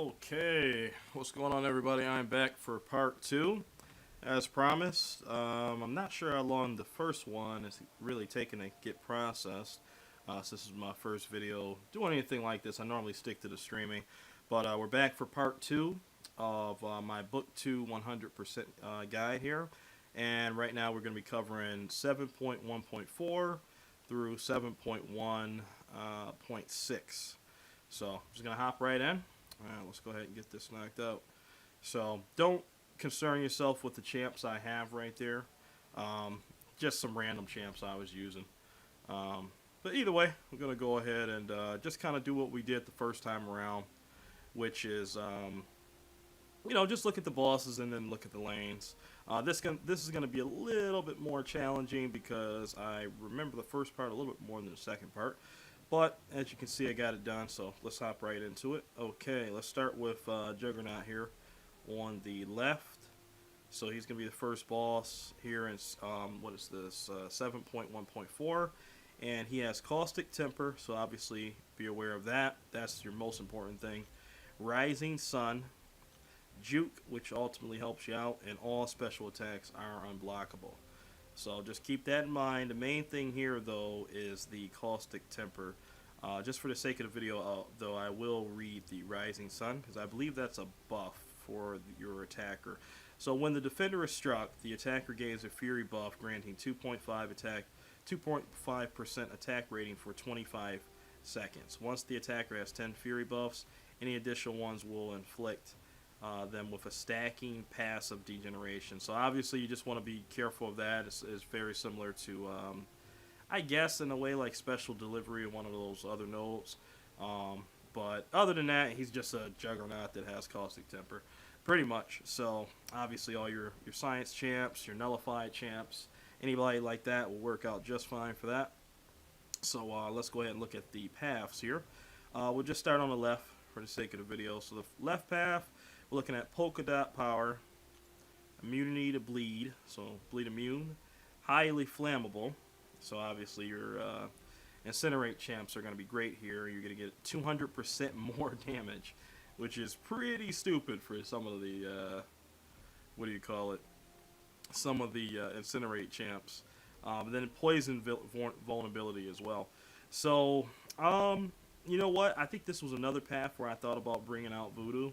Okay, what's going on, everybody? I'm back for part two, as promised. I'm not sure how long the first one is really taking to get processed. So this is my first video doing anything like this. I normally stick to the streaming, but we're back for part two of my book 2 100% guide here. And right now we're going to be covering 7.1.4 through 7.1.6. So I'm just going to hop right in. Alright, let's go ahead and get this knocked out. So, don't concern yourself with the champs I have right there. Just some random champs I was using. But either way, we're going to go ahead and just kind of do what we did the first time around, which is, just look at the bosses and then look at the lanes. This is going to be a little bit more challenging because I remember the first part a little bit more than the second part. But, as you can see, I got it done, so let's hop right into it. Okay, let's start with Juggernaut here on the left. So he's going to be the first boss here in, what is this, 7.1.4. And he has Caustic Temper, so obviously be aware of that. That's your most important thing. Rising Sun, Juke, which ultimately helps you out, and all special attacks are unblockable. So just keep that in mind. The main thing here, though, is the Caustic Temper. Just for the sake of the video, though, I will read the Rising Sun, because I believe that's a buff for your attacker. So when the defender is struck, the attacker gains a Fury buff, granting 2.5% attack rating for 25 seconds. Once the attacker has 10 Fury buffs, any additional ones will inflict them with a stacking passive degeneration. So obviously you just want to be careful of that. It's very similar to, I guess in a way, like Special Delivery, one of those other nodes. But other than that, he's just a Juggernaut that has Caustic Temper, pretty much. So obviously all your Science champs, your Nullified champs, anybody like that will work out just fine for that. So let's go ahead and look at the paths here. We'll just start on the left for the sake of the video. So the left path, we're looking at Polka Dot Power, Immunity to Bleed, so Bleed Immune, Highly Flammable, so obviously your Incinerate champs are going to be great here. You're going to get 200% more damage, which is pretty stupid for some of the, some of the Incinerate champs. Then Poison Vulnerability as well. So, you know what? I think this was another path where I thought about bringing out Voodoo.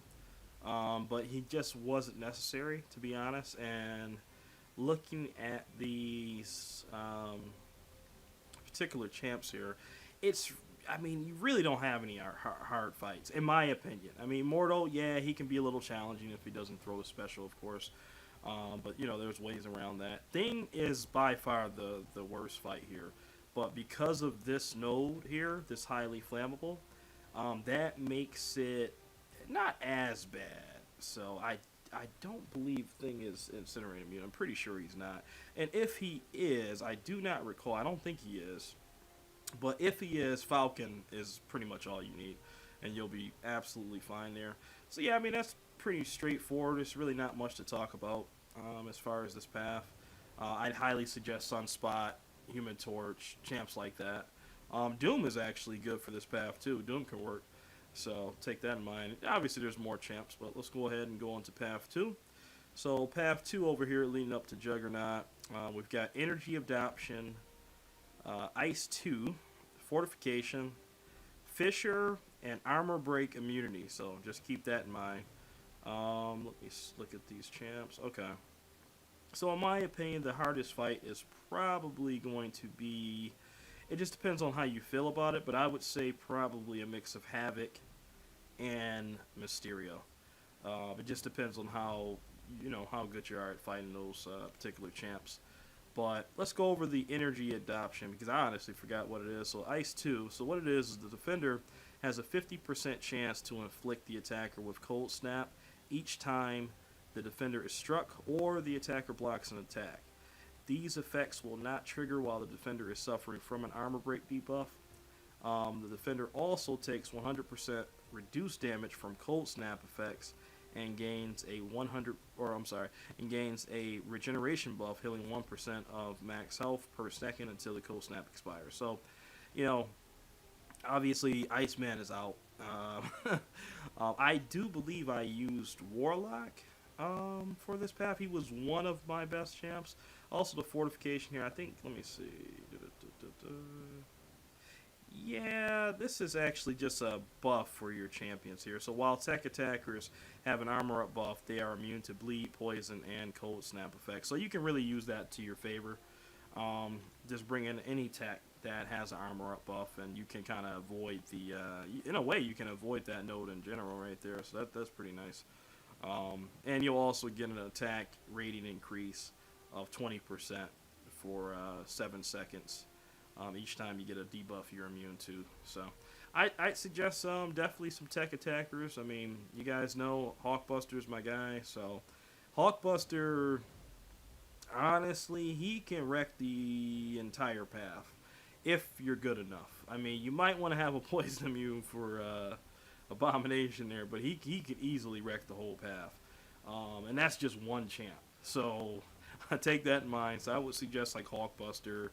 But he just wasn't necessary, to be honest. And looking at these particular champs here, you really don't have any hard fights, in my opinion. I mean, Mortal, yeah, he can be a little challenging if he doesn't throw a special, of course. But, there's ways around that. Thing is by far the worst fight here. But because of this node here, this highly flammable, that makes it not as bad. So I don't believe Thing is Incinerate immune. I'm pretty sure he's not. And if he is, I do not recall. I don't think he is. But if he is, Falcon is pretty much all you need. And you'll be absolutely fine there. So yeah, I mean, that's pretty straightforward. There's really not much to talk about as far as this path. I'd highly suggest Sunspot, Human Torch, champs like that. Doom is actually good for this path too. Doom can work. So take that in mind. Obviously there's more champs, but let's go ahead and go on to path 2. So path 2 over here leading up to Juggernaut. We've got Energy Adoption, Ice 2, Fortification, Fissure, and Armor Break Immunity. So just keep that in mind. Let me look at these champs. Okay. So in my opinion, the hardest fight is probably going to be... It just depends on how you feel about it, but I would say probably a mix of Havoc and Mysterio. It just depends on how good you are at fighting those particular champs. But let's go over the Energy Adoption, because I honestly forgot what it is. So Ice 2. So what it is the defender has a 50% chance to inflict the attacker with Cold Snap each time the defender is struck or the attacker blocks an attack. These effects will not trigger while the defender is suffering from an armor break debuff. The defender also takes 100% reduced damage from cold snap effects and gains a regeneration buff, healing 1% of max health per second until the cold snap expires. So, obviously Iceman is out. I do believe I used Warlock for this path. He was one of my best champs. Also, the fortification here, I think, let me see. Yeah, this is actually just a buff for your champions here. So while tech attackers have an armor up buff, they are immune to bleed, poison, and cold snap effects. So you can really use that to your favor. Just bring in any tech that has an armor up buff, and you can kind of avoid the. In a way, you can avoid that node in general right there. So that's pretty nice. And you'll also get an attack rating increase of 20% for 7 seconds. Each time you get a debuff you're immune to. So I'd suggest definitely some tech attackers. I mean, you guys know Hawkbuster's my guy. So Hawkbuster, honestly, he can wreck the entire path if you're good enough. I mean, you might want to have a poison immune for Abomination there, but he could easily wreck the whole path. And that's just one champ. So take that in mind. So I would suggest like Hawkbuster.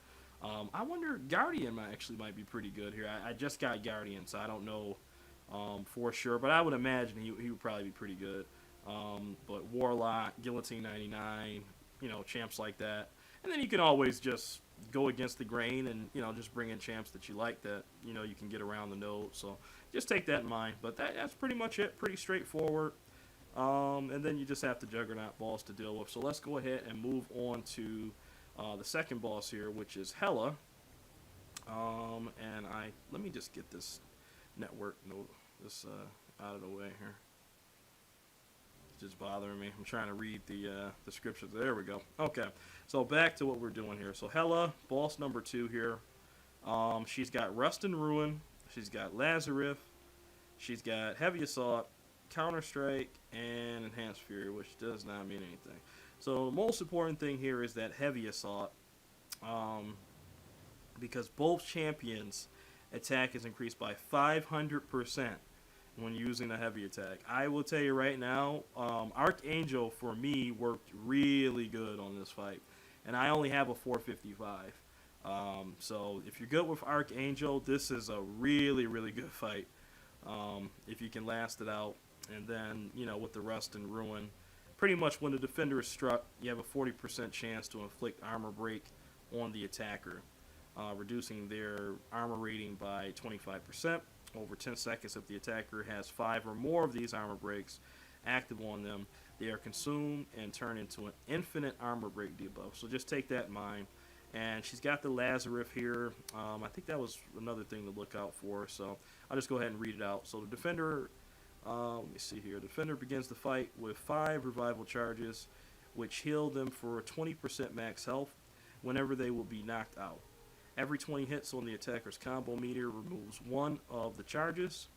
I wonder, Guardian might be pretty good here. I just got Guardian, so I don't know for sure, but I would imagine he would probably be pretty good. But Warlock, Guillotine 99, champs like that. And then you can always just go against the grain and, just bring in champs that you like that, you can get around the node. So just take that in mind. But that's pretty much it. Pretty straightforward. And then you just have the Juggernaut boss to deal with. So let's go ahead and move on to the second boss here, which is Hela. And let me just get this network node out of the way here. It's just bothering me. I'm trying to read the scriptures. There we go. Okay, so back to what we're doing here. So Hela, boss number 2 here. She's got Rust and Ruin. She's got Lazarus. She's got Heavy Assault, Counter Strike, and Enhanced Fury, which does not mean anything. So the most important thing here is that Heavy Assault, because both champions' attack is increased by 500% when using the heavy attack. I will tell you right now, Archangel for me worked really good on this fight, and I only have a 455. So if you're good with Archangel, this is a really, really good fight. If you can last it out, and then with the Rust and Ruin. Pretty much when the defender is struck, you have a 40% chance to inflict armor break on the attacker, reducing their armor rating by 25%. Over 10 seconds, if the attacker has 5 or more of these armor breaks active on them, they are consumed and turn into an infinite armor break debuff. So just take that in mind. And she's got the Lazarus here. I think that was another thing to look out for. So I'll just go ahead and read it out. So the defender... let me see here. The defender begins the fight with 5 revival charges, which heal them for 20% max health whenever they will be knocked out. Every 20 hits on the attacker's combo meter removes 1 of the charges.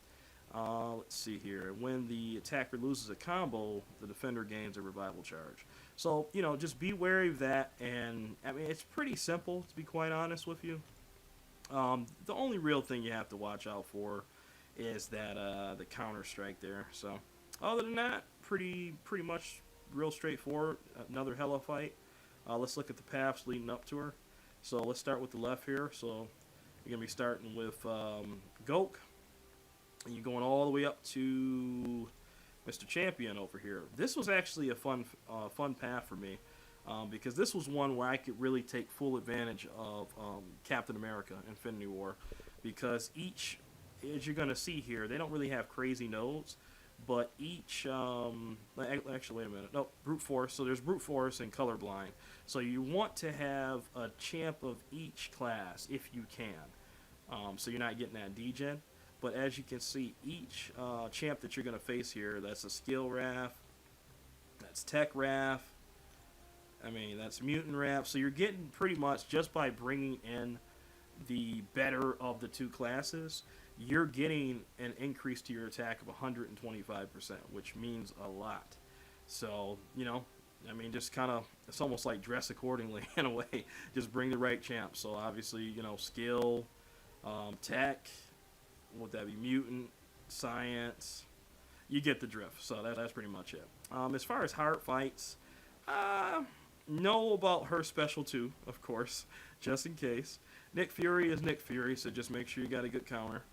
Let's see here. When the attacker loses a combo, the defender gains a revival charge. So, just be wary of that. And, I mean, it's pretty simple, to be quite honest with you. The only real thing you have to watch out for is that the counter strike there. So other than that, pretty much real straightforward. Another Hela fight. Let's look at the paths leading up to her. So let's start with the left here. So you're gonna be starting with Gok, and you're going all the way up to Mr. Champion over here. This was actually a fun path for me. Because this was one where I could really take full advantage of Captain America Infinity War, because each, as you're going to see here, they don't really have crazy nodes, but each, actually, wait a minute, no, Brute Force, so there's Brute Force and Colorblind, so you want to have a champ of each class if you can, so you're not getting that degen, but as you can see, each champ that you're going to face here, that's a Skill Wrath, that's Tech Wrath, that's Mutant Wrath, so you're getting pretty much, just by bringing in the better of the 2 classes, you're getting an increase to your attack of 125%, which means a lot. So, just kind of, it's almost like dress accordingly in a way. Just bring the right champ. So, obviously, skill, tech, would that be mutant, science? You get the drift. So, that's pretty much it. As far as hard fights, know about her special too, of course, just in case. Nick Fury is Nick Fury, so just make sure you got a good counter.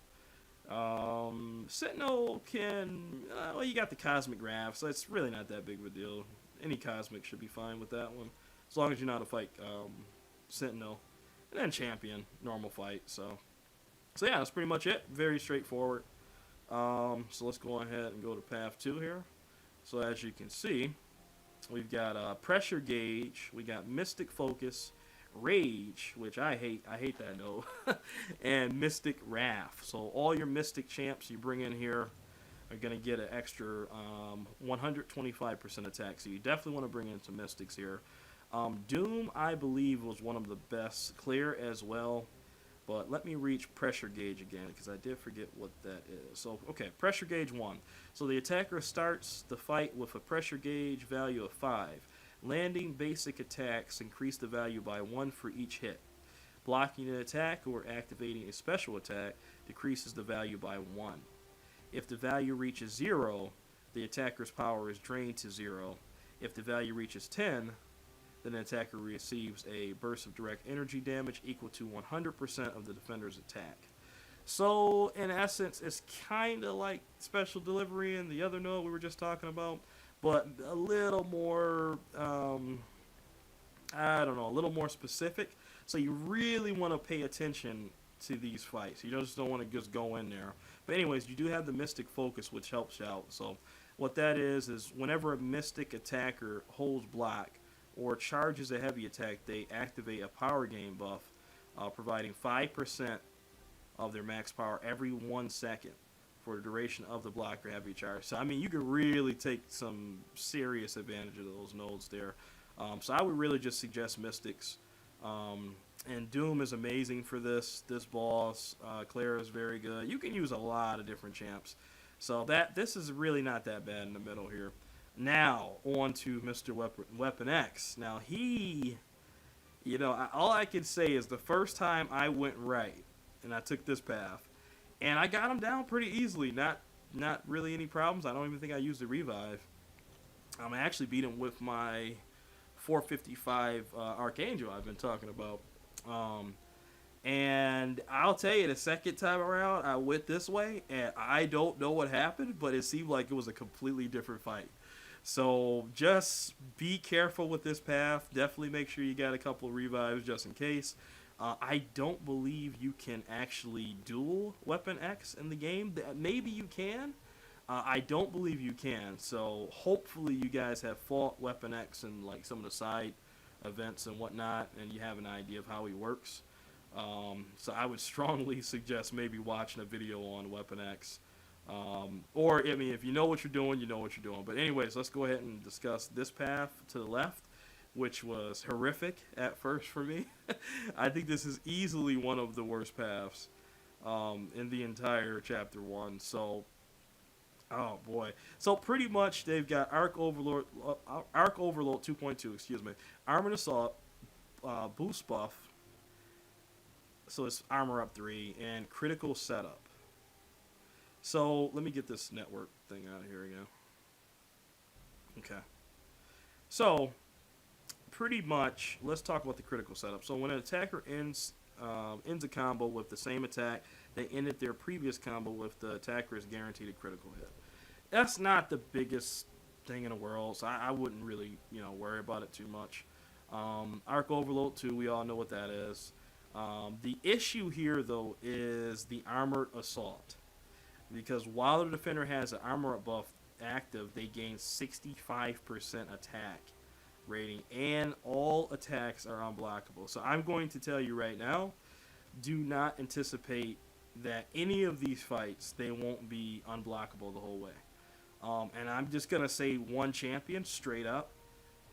Sentinel can, well, you got the Cosmic Graph, so it's really not that big of a deal. Any Cosmic should be fine with that one, as long as you know how to fight Sentinel. And then Champion, normal fight, so yeah, that's pretty much it. Very straightforward. So let's go ahead and go to path 2 here. So as you can see, we've got Pressure Gauge, we got Mystic Focus, Rage, which I hate that note, and Mystic Wrath. So all your Mystic champs you bring in here are going to get an extra 125% attack. So you definitely want to bring in some Mystics here. Doom, I believe, was one of the best. Clear as well. But let me reach Pressure Gauge again, because I did forget what that is. So, okay, Pressure Gauge 1. So the attacker starts the fight with a Pressure Gauge value of 5. Landing basic attacks increase the value by 1 for each hit. Blocking an attack or activating a special attack decreases the value by 1. If the value reaches 0, the attacker's power is drained to 0. If the value reaches 10, then the attacker receives a burst of direct energy damage equal to 100% of the defender's attack. So, in essence, it's kind of like Special Delivery and the other node we were just talking about, but a little more, I don't know, a little more specific. So you really want to pay attention to these fights. You just don't want to just go in there. But anyways, you do have the Mystic Focus, which helps you out. So what that is whenever a Mystic attacker holds block, or charges a heavy attack, they activate a power gain buff, providing 5% of their max power every 1 second for the duration of the block or heavy charge. So, I mean, you can really take some serious advantage of those nodes there. So I would really just suggest Mystics. And Doom is amazing for this boss. Clara is very good. You can use a lot of different champs. So this is really not that bad in the middle here. Now, on to Mr. Weapon X. Now, he, all I can say is the first time I went right, and I took this path, and I got him down pretty easily. Not really any problems. I don't even think I used a revive. I actually beat him with my 455 Archangel I've been talking about. And I'll tell you, the second time around, I went this way, and I don't know what happened, but it seemed like it was a completely different fight. So just be careful with this path. Definitely make sure you got a couple of revives just in case. I don't believe you can actually duel Weapon X in the game. Maybe you can. I don't believe you can. So hopefully you guys have fought Weapon X in like some of the side events and whatnot, and you have an idea of how he works. So I would strongly suggest maybe watching a video on Weapon X. Or, I mean, if you know what you're doing, you know what you're doing. But anyways, let's go ahead and discuss this path to the left, which was horrific at first for me. I think this is easily one of the worst paths in the entire Chapter 1. So, oh boy. So pretty much they've got Arc Overload 2.2, excuse me, Armored Assault, Boost Buff, so it's Armor Up 3, and Critical Setup. So let me get this network thing out of here again. Okay. So pretty much, let's talk about the critical setup. So when an attacker ends a combo with the same attack, they ended their previous combo with the attacker is guaranteed a critical hit. That's not the biggest thing in the world, so I wouldn't really worry about it too much. Arc Overload 2, we all know what that is. The issue here though is the Armored Assault. Because while the defender has an armor up buff active, they gain 65% attack rating, and all attacks are unblockable. So I'm going to tell you right now, do not anticipate that any of these fights, they won't be unblockable the whole way. And I'm just going to say one champion straight up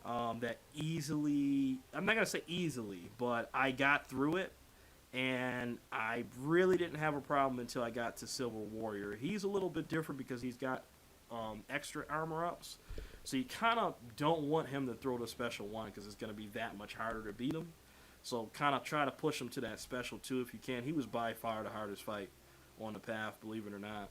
that easily, I'm not going to say easily, but I got through it. And I really didn't have a problem until I got to Silver Warrior. He's a little bit different because he's got extra armor ups. So you kind of don't want him to throw the special 1 because it's going to be that much harder to beat him. So kind of try to push him to that special 2 if you can. He was by far the hardest fight on the path, believe it or not.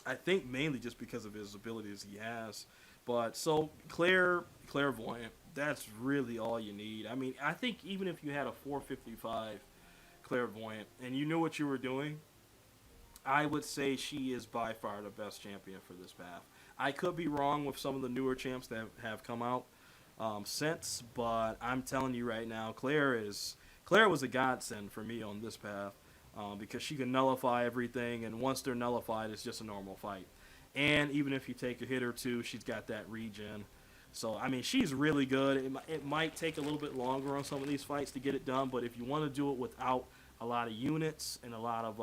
I think mainly just because of his abilities he has. But so Clairvoyant, that's really all you need. I mean, I think even if you had a 455 clairvoyant, and you knew what you were doing, I would say she is by far the best champion for this path. I could be wrong with some of the newer champs that have come out since, but I'm telling you right now, Claire was a godsend for me on this path because she can nullify everything, and once they're nullified, it's just a normal fight. And even if you take a hit or two, she's got that regen. So, I mean, she's really good. It might take a little bit longer on some of these fights to get it done, but if you want to do it without a lot of units and a lot of,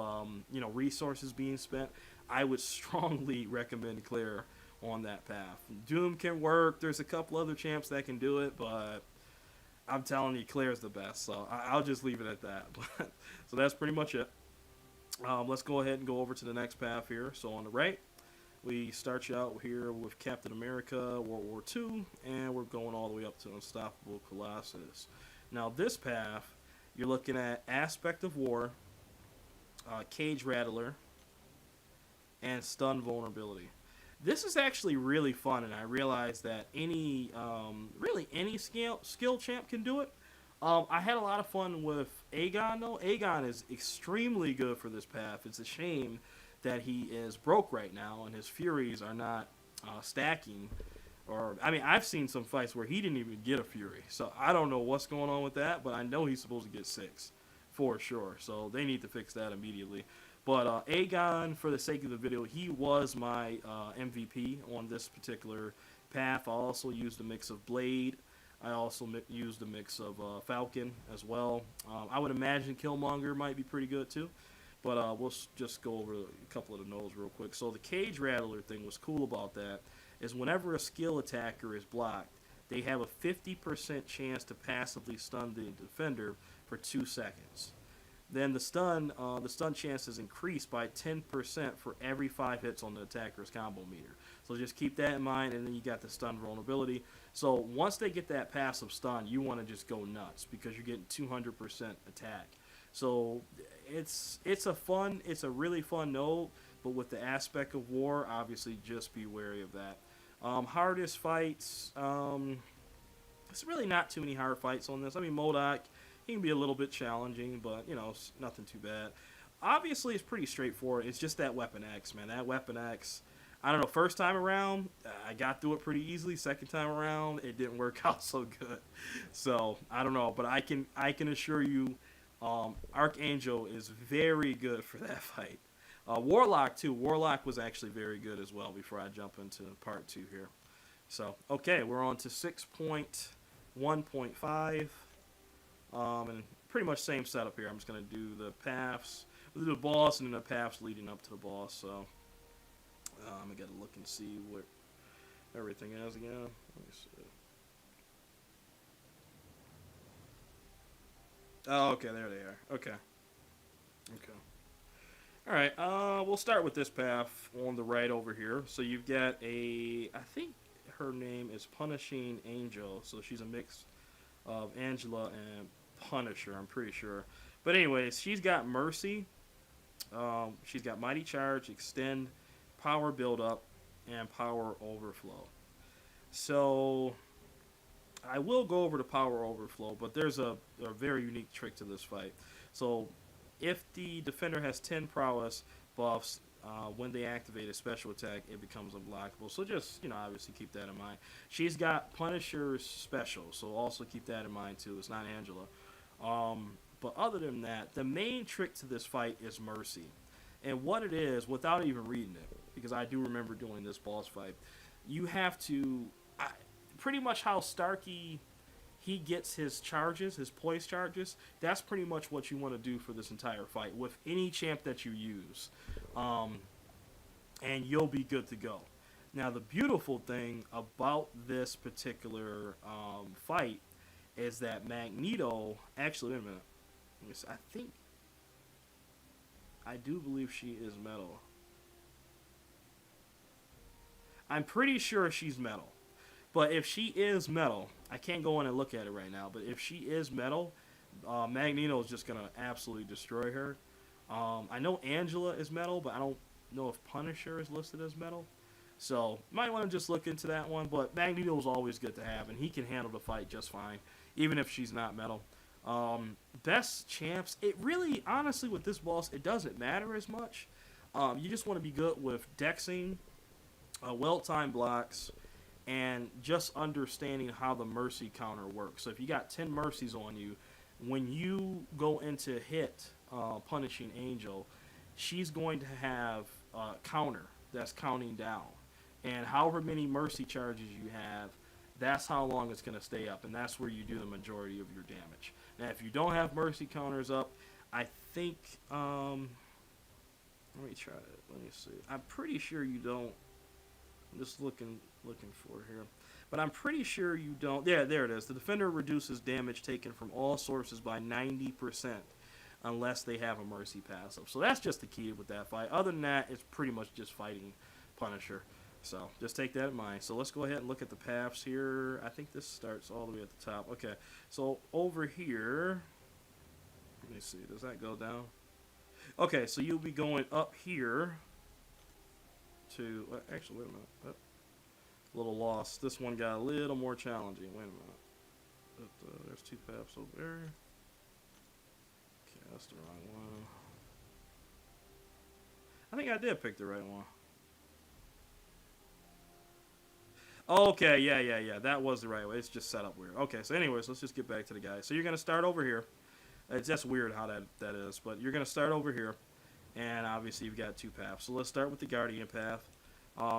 resources being spent, I would strongly recommend Claire on that path. Doom can work. There's a couple other champs that can do it, but I'm telling you, Claire's the best. So, I'll just leave it at that. So, that's pretty much it. Let's go ahead and go over to the next path here. So, on the right, we start you out here with Captain America, World War II, and we're going all the way up to Unstoppable Colossus. Now, this path, you're looking at Aspect of War, Cage Rattler, and Stun Vulnerability. This is actually really fun, and I realize that really any skill champ can do it. I had a lot of fun with Aegon, though. Aegon is extremely good for this path. It's a shame that he is broke right now and his Furies are not stacking. I've seen some fights where he didn't even get a Fury. So I don't know what's going on with that, but I know he's supposed to get 6 for sure. So they need to fix that immediately. But Aegon, for the sake of the video, he was my MVP on this particular path. I also used a mix of Blade. I also used a mix of Falcon as well. I would imagine Killmonger might be pretty good too. But we'll just go over a couple of the nodes real quick. So the Cage Rattler thing, what's cool about that is whenever a skill attacker is blocked, they have a 50% chance to passively stun the defender for 2 seconds. Then the stun chance is increased by 10% for every 5 hits on the attacker's combo meter. So just keep that in mind, and then you got the stun vulnerability. So once they get that passive stun, you want to just go nuts because you're getting 200% attack. So it's a really fun node, but with the Aspect of War, obviously just be wary of that. Hardest fights, it's really not too many hard fights on this. I mean, MODOK, he can be a little bit challenging, but it's nothing too bad. Obviously, it's pretty straightforward. It's just that Weapon X, man. That Weapon X, I don't know, first time around, I got through it pretty easily. Second time around, it didn't work out so good. So, I don't know, but I can assure you, Archangel is very good for that fight. Warlock, too. Warlock was actually very good as well before I jump into part 2 here. So, okay, we're on to 6.1.5. And pretty much same setup here. I'm just going to do the paths. We'll do the boss and then the paths leading up to the boss. So, I got to look and see what everything is again. Let me see. Oh, okay, there they are. Okay. Alright, we'll start with this path on the right over here. So you've got I think her name is Punishing Angel. So she's a mix of Angela and Punisher, I'm pretty sure. But anyways, she's got Mercy. She's got Mighty Charge, Extend, Power Build-Up, and Power Overflow. So I will go over the Power Overflow, but there's a very unique trick to this fight. So if the defender has 10 prowess buffs, when they activate a special attack, it becomes unblockable. So just, obviously keep that in mind. She's got Punisher's special, so also keep that in mind too. It's not Angela. But other than that, the main trick to this fight is Mercy. And what it is, without even reading it, because I do remember doing this boss fight, you have to... pretty much how Starkey, he gets his charges, his poise charges, that's pretty much what you want to do for this entire fight with any champ that you use. And you'll be good to go. Now, the beautiful thing about this particular fight is that Magneto, actually, wait a minute. I do believe she is metal. I'm pretty sure she's metal. But if she is metal, I can't go in and look at it right now, but if she is metal, Magneto is just going to absolutely destroy her. I know Angela is metal, but I don't know if Punisher is listed as metal. So, might want to just look into that one, but Magneto is always good to have, and he can handle the fight just fine, even if she's not metal. Best champs, it really, honestly, with this boss, it doesn't matter as much. You just want to be good with dexing, well-timed blocks, and just understanding how the mercy counter works. So if you got 10 mercies on you, when you go into hit Punishing Angel, she's going to have a counter that's counting down. And however many mercy charges you have, that's how long it's going to stay up. And that's where you do the majority of your damage. Now, if you don't have mercy counters up, I think, let me try it. Let me see. I'm pretty sure you don't. I'm just looking for it here. But I'm pretty sure you don't. Yeah, there it is. The defender reduces damage taken from all sources by 90% unless they have a mercy passive. So that's just the key with that fight. Other than that, it's pretty much just fighting Punisher. So just take that in mind. So let's go ahead and look at the paths here. I think this starts all the way at the top. Okay, so over here, let me see. Does that go down? Okay, so you'll be going up here to, actually, wait a minute. Oh, a little lost. This one got a little more challenging. Wait a minute. But, there's two paths over there. Okay, that's the wrong one. I think I did pick the right one. Okay, yeah. That was the right way. It's just set up weird. Okay, so anyways, let's just get back to the guy. So you're going to start over here. It's just weird how that is, but you're going to start over here. And obviously you've got two paths. So let's start with the Guardian path.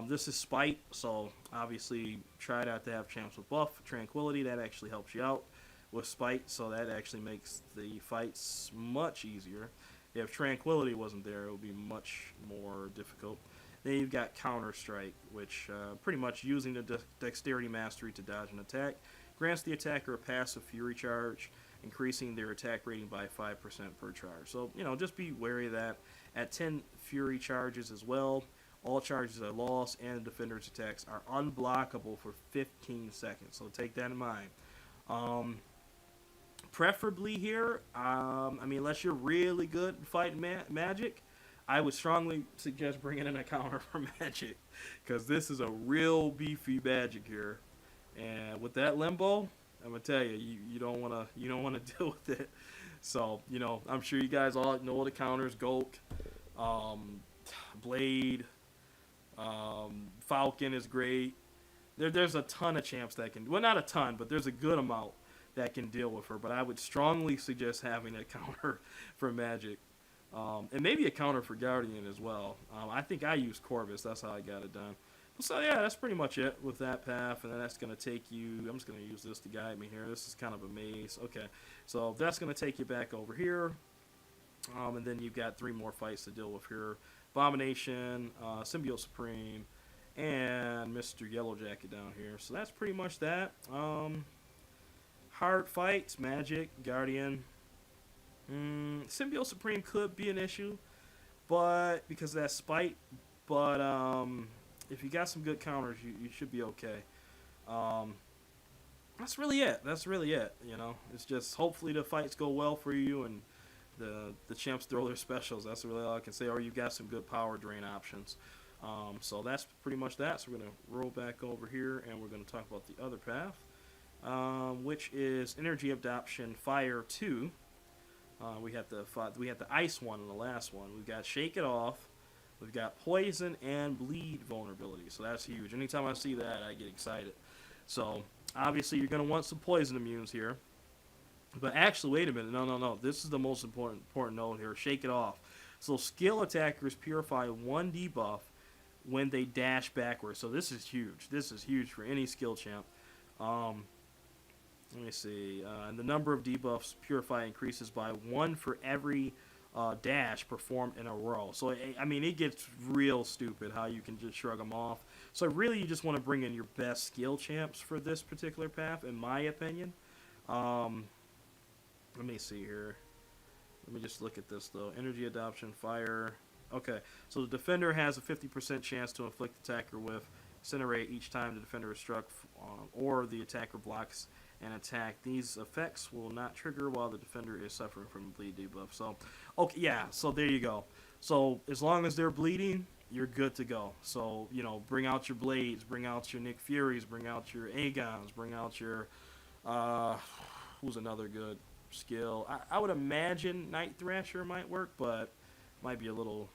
This is Spite, so obviously try not to have champs with buff. Tranquility, that actually helps you out with Spite, so that actually makes the fights much easier. If Tranquility wasn't there, it would be much more difficult. Then you've got Counter Strike, which pretty much using the Dexterity Mastery to dodge an attack grants the attacker a passive Fury charge, increasing their attack rating by 5% per charge. So, just be wary of that. At 10 Fury charges as well, all charges are lost, and the defender's attacks are unblockable for 15 seconds. So take that in mind. Preferably here, unless you're really good at fighting magic, I would strongly suggest bringing in a counter for magic, because this is a real beefy magic here. And with that limbo, I'm gonna tell you, you don't wanna deal with it. So I'm sure you guys all know the counters: Gulk, Blade, Falcon is great. There's a ton of champs that can, well, not a ton, but there's a good amount that can deal with her. But I would strongly suggest having a counter for magic, and maybe a counter for Guardian as well. I think I used Corvus. That's how I got it done. So yeah, that's pretty much it with that path, and then that's going to take you, I'm just going to use this to guide me here. This is kind of a maze. Okay, so that's going to take you back over here, and then you've got 3 more fights to deal with here. Abomination, Symbiote Supreme, and Mr. Yellowjacket down here. So that's pretty much that. Hard fights, Magic, Guardian. Symbiote Supreme could be an issue, but because of that Spite, but if you got some good counters, you should be okay. That's really it. It's just hopefully the fights go well for you and the champs throw their specials. That's really all I can say. Or you've got some good power drain options. So that's pretty much that. So we're going to roll back over here and we're going to talk about the other path, which is Energy Adoption Fire 2. We had the Ice one in the last one. We've got Shake It Off. We've got Poison and Bleed vulnerability, so that's huge. Anytime I see that, I get excited. So, obviously, you're going to want some Poison immunes here. But actually, wait a minute. No. This is the most important note here. Shake It Off. So, skill attackers purify 1 debuff when they dash backwards. So, this is huge. This is huge for any skill champ. Let me see. And the number of debuffs purify increases by 1 for every dash performed in a row. So, it gets real stupid how you can just shrug them off. So, really, you just want to bring in your best skill champs for this particular path, in my opinion. Let me see here. Let me just look at this, though. Energy Adoption, Fire. Okay, so the defender has a 50% chance to inflict attacker with Incinerate each time the defender is struck or the attacker blocks an attack. These effects will not trigger while the defender is suffering from a bleed debuff. So, okay, yeah, so there you go. So, as long as they're bleeding, you're good to go. So, bring out your Blades, bring out your Nick Furies, bring out your Agons, bring out your, who's another good skill. I would imagine Night Thrasher might work, but might be a little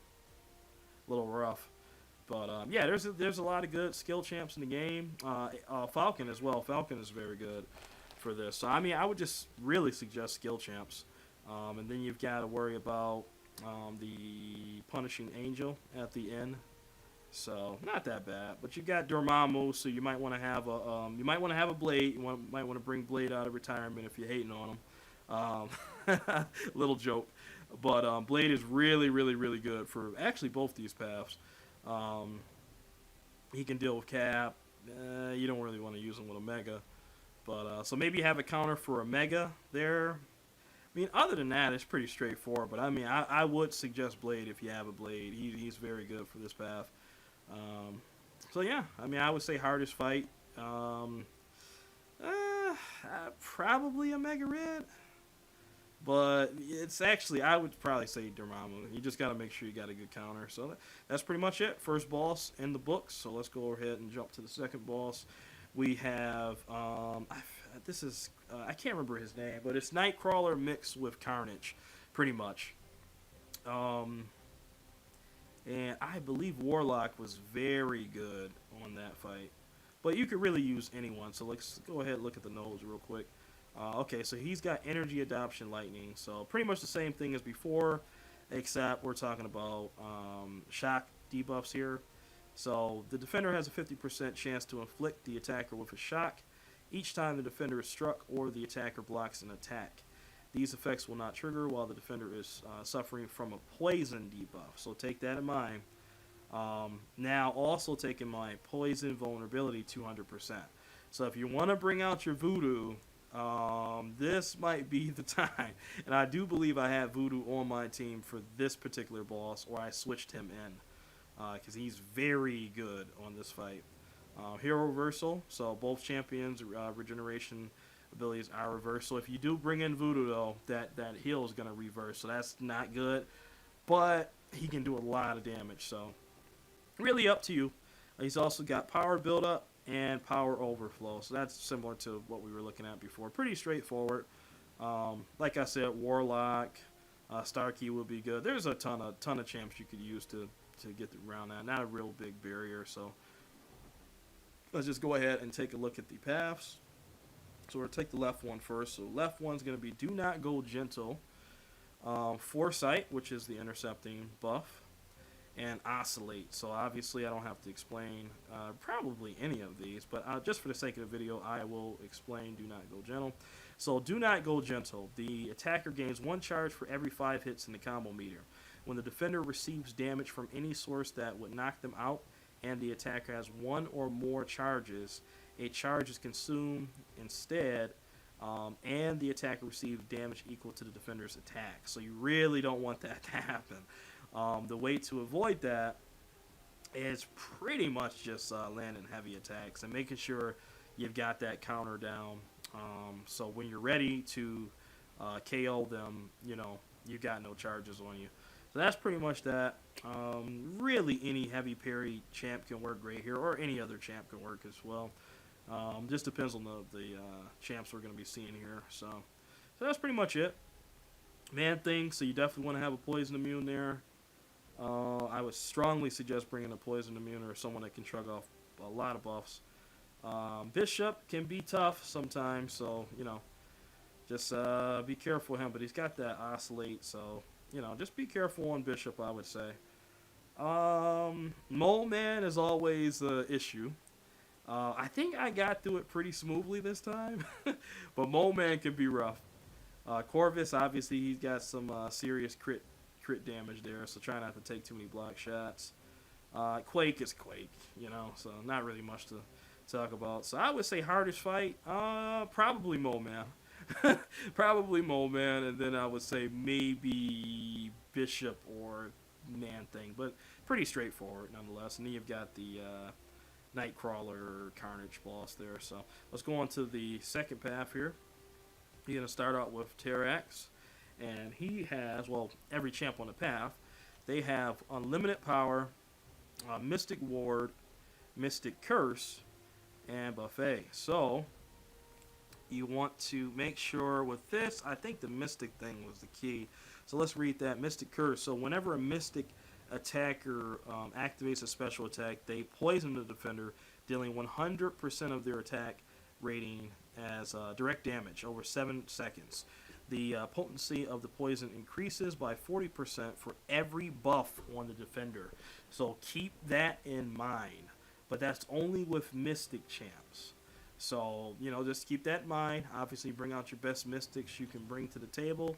rough. But yeah, there's a lot of good skill champs in the game. Falcon as well. Falcon is very good for this. So I mean, I would just really suggest skill champs. And then you've got to worry about the Punishing Angel at the end. So not that bad, but you got Dormammu, so you might want to have a Blade. Might want to bring Blade out of retirement if you're hating on him. Little joke, but Blade is really good for actually both these paths. He can deal with Cap. You don't really want to use him with a Mega, but so maybe have a counter for a Mega there. I mean, other than that, it's pretty straightforward. But I mean, I would suggest Blade if you have a Blade. He's very good for this path. So yeah, I mean, I would say hardest fight. Probably a Mega Red. But it's actually, I would probably say Dormammu. You just got to make sure you got a good counter. So that's pretty much it. First boss in the books. So let's go ahead and jump to the second boss. We have, this is, I can't remember his name, but it's Nightcrawler mixed with Carnage, pretty much. And I believe Warlock was very good on that fight. But you could really use anyone. So let's go ahead and look at the nodes real quick. Okay, so he's got Energy Adoption Lightning. So pretty much the same thing as before, except we're talking about shock debuffs here. So the defender has a 50% chance to inflict the attacker with a shock each time the defender is struck or the attacker blocks an attack. These effects will not trigger while the defender is suffering from a poison debuff. So take that in mind. Now also take in mind poison vulnerability 200%. So if you want to bring out your voodoo, this might be the time. And I do believe I have voodoo on my team for this particular boss, or I switched him in because he's very good on this fight. Hero reversal, so both champions regeneration abilities are reversal. If you do bring in voodoo though, that heal is going to reverse, so that's not good, but he can do a lot of damage, so really up to you. He's also got power buildup and power overflow, so that's similar to what we were looking at before. Pretty straightforward. Like I said, Warlock, Starkey would be good. There's a ton of champs you could use to get around that. Not a real big barrier, so let's just go ahead and take a look at the paths. So we'll take the left one first. So left one's going to be Do Not Go Gentle, Foresight, which is the intercepting buff, and Oscillate. So obviously I don't have to explain probably any of these, but just for the sake of the video, I will explain Do Not Go Gentle. So Do Not Go Gentle. The attacker gains 1 charge for every 5 hits in the combo meter. When the defender receives damage from any source that would knock them out, and the attacker has 1 or more charges, a charge is consumed instead, and the attacker receives damage equal to the defender's attack. So you really don't want that to happen. The way to avoid that is pretty much just landing heavy attacks and making sure you've got that counter down. So when you're ready to KO them, you know, you've got no charges on you. So that's pretty much that. Really any heavy parry champ can work great here, or any other champ can work as well. Just depends on the champs we're going to be seeing here. So that's pretty much it. Man thing, so you definitely want to have a poison immune there. I would strongly suggest bringing a poison immune or someone that can shrug off a lot of buffs. Bishop can be tough sometimes, so, you know, just be careful with him. But he's got that Oscillate, so, you know, just be careful on Bishop, I would say. Mole Man is always an issue. I think I got through it pretty smoothly this time, but Mole Man can be rough. Corvus, obviously, he's got some serious crit damage there, so try not to take too many block shots. Quake is Quake, you know, so not really much to talk about. So I would say hardest fight, probably Mole Man. Probably Mole Man, and then I would say maybe Bishop or Man Thing, but pretty straightforward nonetheless. And then you've got the Nightcrawler Carnage boss there. So let's go on to the second path here. You're going to start out with Terrax, and he has, well, every champ on the path, they have unlimited power, Mystic Ward, Mystic Curse, and Buffet. So you want to make sure with this, I think the Mystic thing was the key. So let's read that. Mystic Curse. So whenever a Mystic attacker activates a special attack, they poison the defender, dealing 100% of their attack rating as direct damage over 7 seconds. The potency of the poison increases by 40% for every buff on the defender. So keep that in mind. But that's only with Mystic champs. So, just keep that in mind. Obviously, bring out your best Mystics you can bring to the table.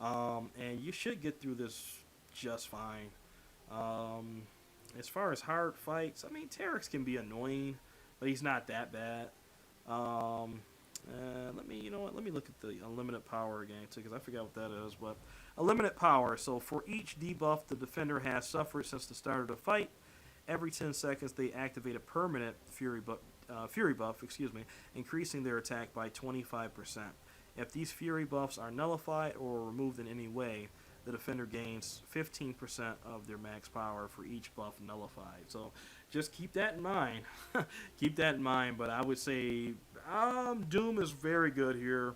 And you should get through this just fine. As far as hard fights, I mean, Terrax can be annoying, but he's not that bad. Let me look at the unlimited power again, too, because I forgot what that is. But unlimited power. So for each debuff the defender has suffered since the start of the fight, every 10 seconds they activate a permanent Fury buff, increasing their attack by 25%. If these Fury buffs are nullified or removed in any way, the defender gains 15% of their max power for each buff nullified. So just keep that in mind. Keep that in mind. But I would say Doom is very good here.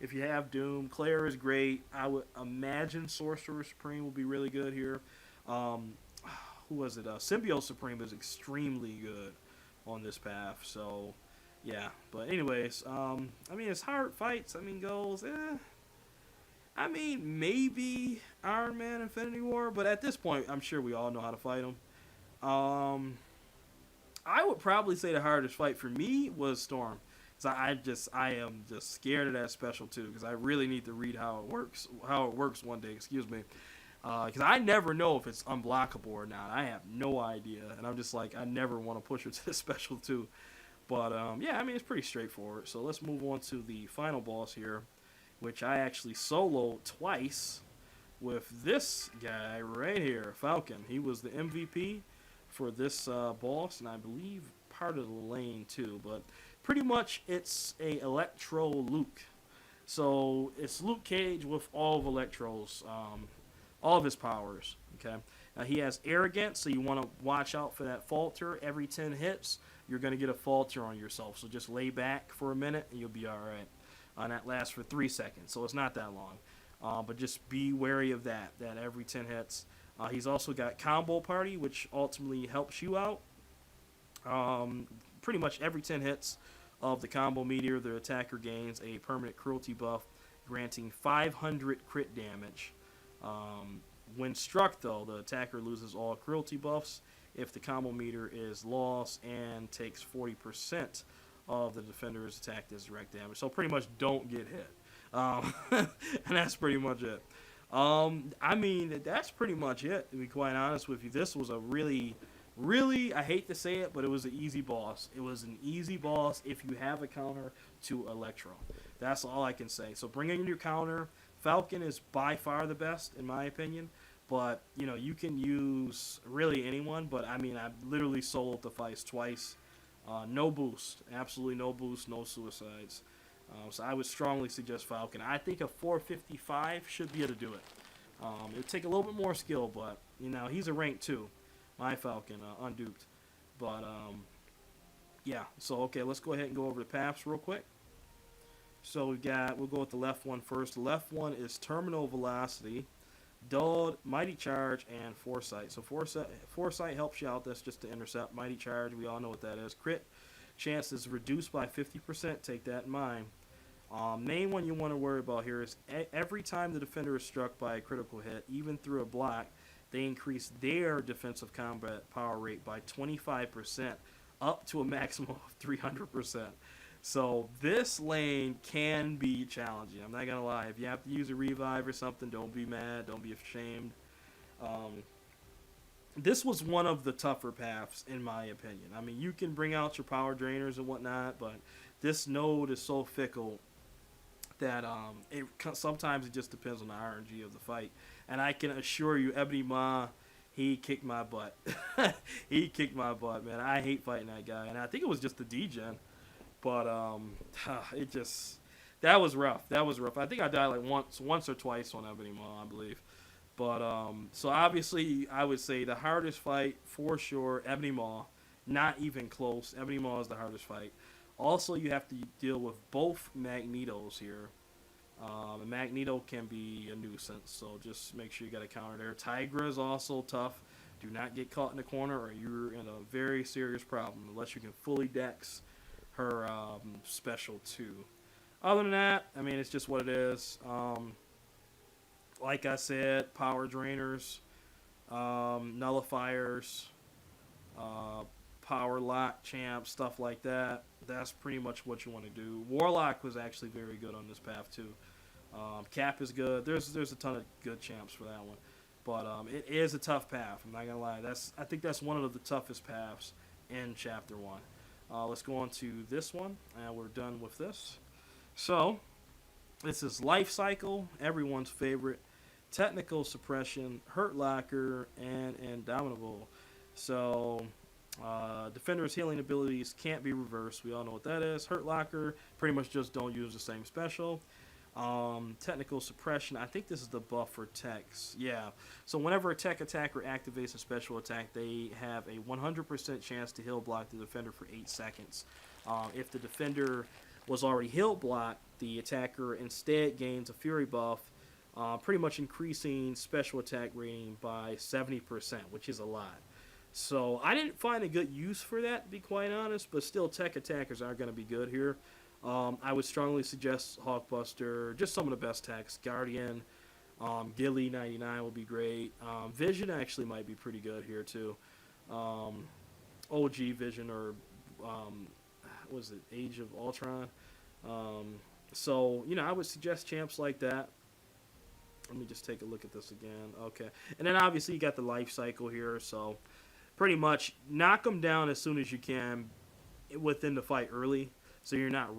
If you have Doom, Claire is great. I would imagine Sorcerer Supreme will be really good here. Who was it? Symbiote Supreme is extremely good on this path. So, yeah. But anyways, as hard fights, goes, maybe Iron Man Infinity War. But at this point, I'm sure we all know how to fight him. I would probably say the hardest fight for me was Storm. Because I am just scared of that special, too. Because I really need to read how it works one day, because I never know if it's unblockable or not. I have no idea. And I'm just like, I never want to push her to the special too. But, it's pretty straightforward. So let's move on to the final boss here, which I actually soloed twice with this guy right here, Falcon. He was the MVP for this boss, and I believe part of the lane too. But pretty much it's a Electro Luke. So it's Luke Cage with all of Electro's all of his powers, okay? Now, he has Arrogance, so you want to watch out for that falter. Every 10 hits, you're going to get a falter on yourself. So just lay back for a minute, and you'll be all right. And that lasts for 3 seconds, so it's not that long. But just be wary of that every 10 hits. He's also got Combo Party, which ultimately helps you out. Pretty much every 10 hits of the Combo Meteor, the attacker gains a permanent cruelty buff, granting 500 crit damage. When struck, though, the attacker loses all cruelty buffs if the combo meter is lost and takes 40% of the defender's attack as direct damage. So pretty much don't get hit. And that's pretty much it. That's pretty much it, to be quite honest with you. This was a really, I hate to say it, but it was an easy boss. It was an easy boss if you have a counter to Electro. That's all I can say. So bring in your counter. Falcon is by far the best, in my opinion. But, you can use really anyone. But, I literally soloed the fights twice. No boost. Absolutely no boost, no suicides. So I would strongly suggest Falcon. I think a 455 should be able to do it. It would take a little bit more skill, but, he's a rank 2. My Falcon, unduped. But, yeah. So, okay, let's go ahead and go over the paths real quick. So we'll go with the left one first. The left one is Terminal Velocity, Dulled, Mighty Charge, and Foresight. So Foresight helps you out. That's just to intercept. Mighty Charge, we all know what that is. Crit chance is reduced by 50%. Take that in mind. Main one you want to worry about here is every time the defender is struck by a critical hit, even through a block, they increase their defensive combat power rate by 25%, up to a maximum of 300%. So this lane can be challenging. I'm not going to lie. If you have to use a revive or something, don't be mad. Don't be ashamed. This was one of the tougher paths, in my opinion. You can bring out your power drainers and whatnot, but this node is so fickle that sometimes it just depends on the RNG of the fight. And I can assure you, Ebony Maw, he kicked my butt. He kicked my butt, man. I hate fighting that guy. And I think it was just the degen. But that was rough. That was rough. I think I died like once or twice on Ebony Maw, I believe. But so obviously I would say the hardest fight for sure, Ebony Maw. Not even close. Ebony Maw is the hardest fight. Also, you have to deal with both Magnetos here. And Magneto can be a nuisance, so just make sure you got a counter there. Tigra is also tough. Do not get caught in the corner, or you're in a very serious problem, unless you can fully dex her special too. Other than that, I mean, it's just what it is. Like I said, power drainers, nullifiers, power lock champs, stuff like that. That's pretty much what you want to do. Warlock was actually very good on this path too. Cap is good. There's a ton of good champs for that one, but it is a tough path. I'm not gonna lie. I think that's one of the toughest paths in Chapter 1. Let's go on to this one, and we're done with this. So this is Life Cycle, everyone's favorite. Technical Suppression, Hurt Locker, and Indomitable. So Defender's healing abilities can't be reversed. We all know what that is. Hurt Locker, pretty much just don't use the same special. Technical Suppression, I think this is the buff for techs. Yeah. So whenever a tech attacker activates a special attack, they have a 100% chance to heal block the defender for 8 seconds. If the defender was already heal blocked, the attacker instead gains a Fury buff, pretty much increasing special attack rating by 70%, which is a lot. So I didn't find a good use for that, to be quite honest, but still tech attackers are going to be good here. I would strongly suggest Hawkbuster, just some of the best techs. Guardian, Gilly 99 would be great. Vision actually might be pretty good here too. OG Vision, or what was it, Age of Ultron. So, I would suggest champs like that. Let me just take a look at this again. Okay. And then obviously you got the life cycle here. So pretty much knock them down as soon as you can within the fight early. So you're not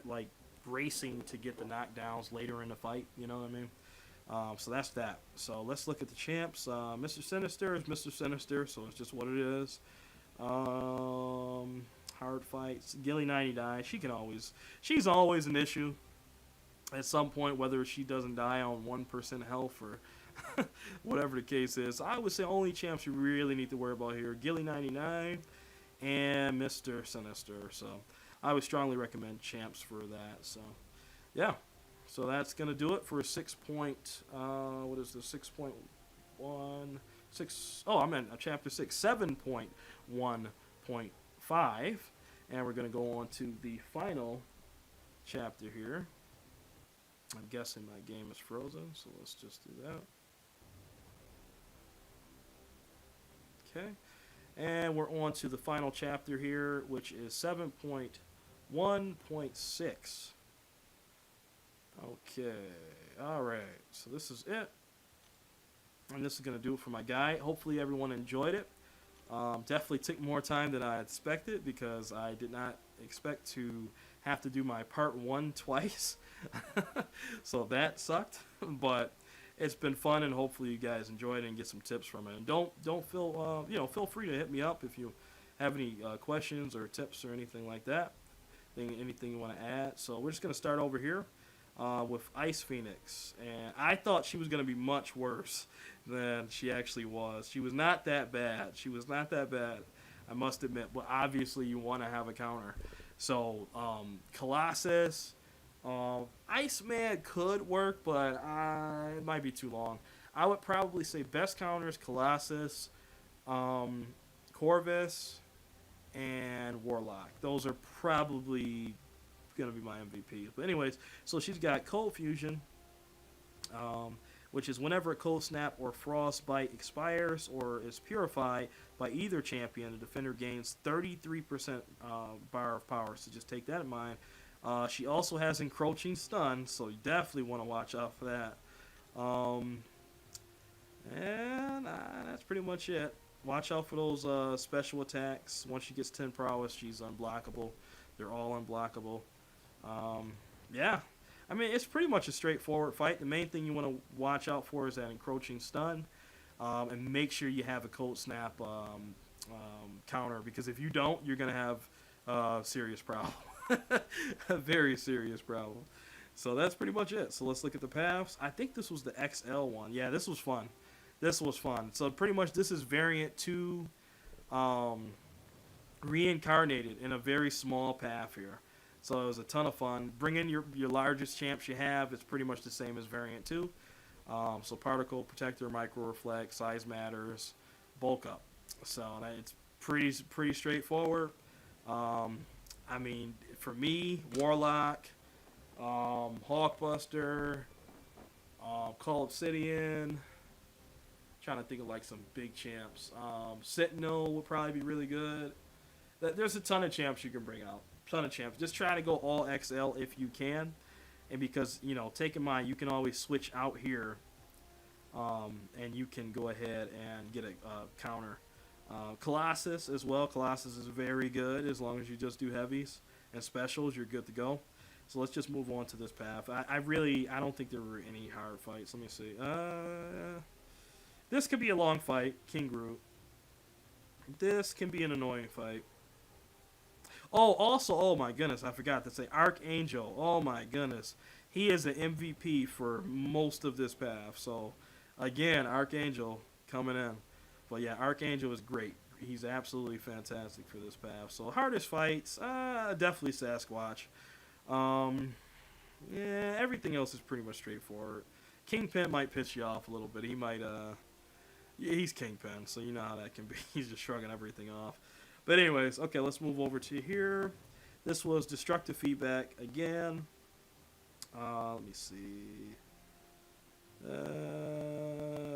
like racing to get the knockdowns later in the fight. You know what I mean? So that's that. So let's look at the champs. Mr. Sinister is Mr. Sinister. So it's just what it is. Hard fights. Gilly 99. She's always an issue. At some point, whether she doesn't die on 1% health or whatever the case is. I would say only champs you really need to worry about here. Gilly 99 and Mr. Sinister. So I would strongly recommend champs for that. So yeah. So that's going to do it for 6. What is this? 6.1. I'm in chapter 6. 7.1.5. And we're going to go on to the final chapter here. I'm guessing my game is frozen, so let's just do that. Okay. And we're on to the final chapter here, which is 7.1.6. Okay. All right. So this is it. And this is going to do it for my guide. Hopefully everyone enjoyed it. Definitely took more time than I expected, because I did not expect to have to do my part 1 twice. So that sucked, but it's been fun, and hopefully you guys enjoyed it and get some tips from it. And don't feel feel free to hit me up if you have any questions or tips or anything like that. Anything you want to add. So we're just gonna start over here with Ice Phoenix, and I thought she was gonna be much worse than she actually was. She was not that bad. I must admit, but obviously you want to have a counter. So, Colossus, Iceman could work, but it might be too long. I would probably say best counters, Colossus, Corvus, and Warlock. Those are probably going to be my MVPs. But anyways, so she's got Cold Fusion, which is whenever a Cold Snap or Frostbite expires or is purified by either champion, the defender gains 33% bar of power. So just take that in mind. She also has Encroaching Stun, so you definitely want to watch out for that. And that's pretty much it. Watch out for those special attacks. Once she gets 10 prowess, she's unblockable. They're all unblockable. Yeah. I mean, it's pretty much a straightforward fight. The main thing you want to watch out for is that Encroaching Stun. And make sure you have a Cold Snap counter, because if you don't, you're going to have a serious problem. A very serious problem. So that's pretty much it. So let's look at the paths. I think this was the XL one. Yeah, this was fun. So pretty much this is variant 2. reincarnated in a very small path here. So it was a ton of fun. Bring in your largest champs you have. It's pretty much the same as variant 2. So particle, protector, micro reflect, size matters, bulk up. So it's pretty straightforward. I mean, for me, Warlock, Hawkbuster, Call Obsidian. Trying to think of like some big champs. Sentinel would probably be really good. There's a ton of champs you can bring out. Ton of champs. Just try to go all XL if you can. And because, take in mind, you can always switch out here. And you can go ahead and get a counter. Colossus as well. Colossus is very good as long as you just do heavies and specials. You're good to go. So let's just move on to this path. I don't think there were any hard fights. Let me see. This could be a long fight. King Groot. This can be an annoying fight. Oh, also, oh my goodness, I forgot to say, Archangel. Oh my goodness. He is an MVP for most of this path. So, again, Archangel coming in. But yeah, Archangel is great. He's absolutely fantastic for this path. So, hardest fights, definitely Sasquatch. Yeah, everything else is pretty much straightforward. Kingpin might piss you off a little bit. He might, yeah, he's Kingpin, so you know how that can be. He's just shrugging everything off. But anyways, okay, let's move over to here. This was destructive feedback again. Let me see.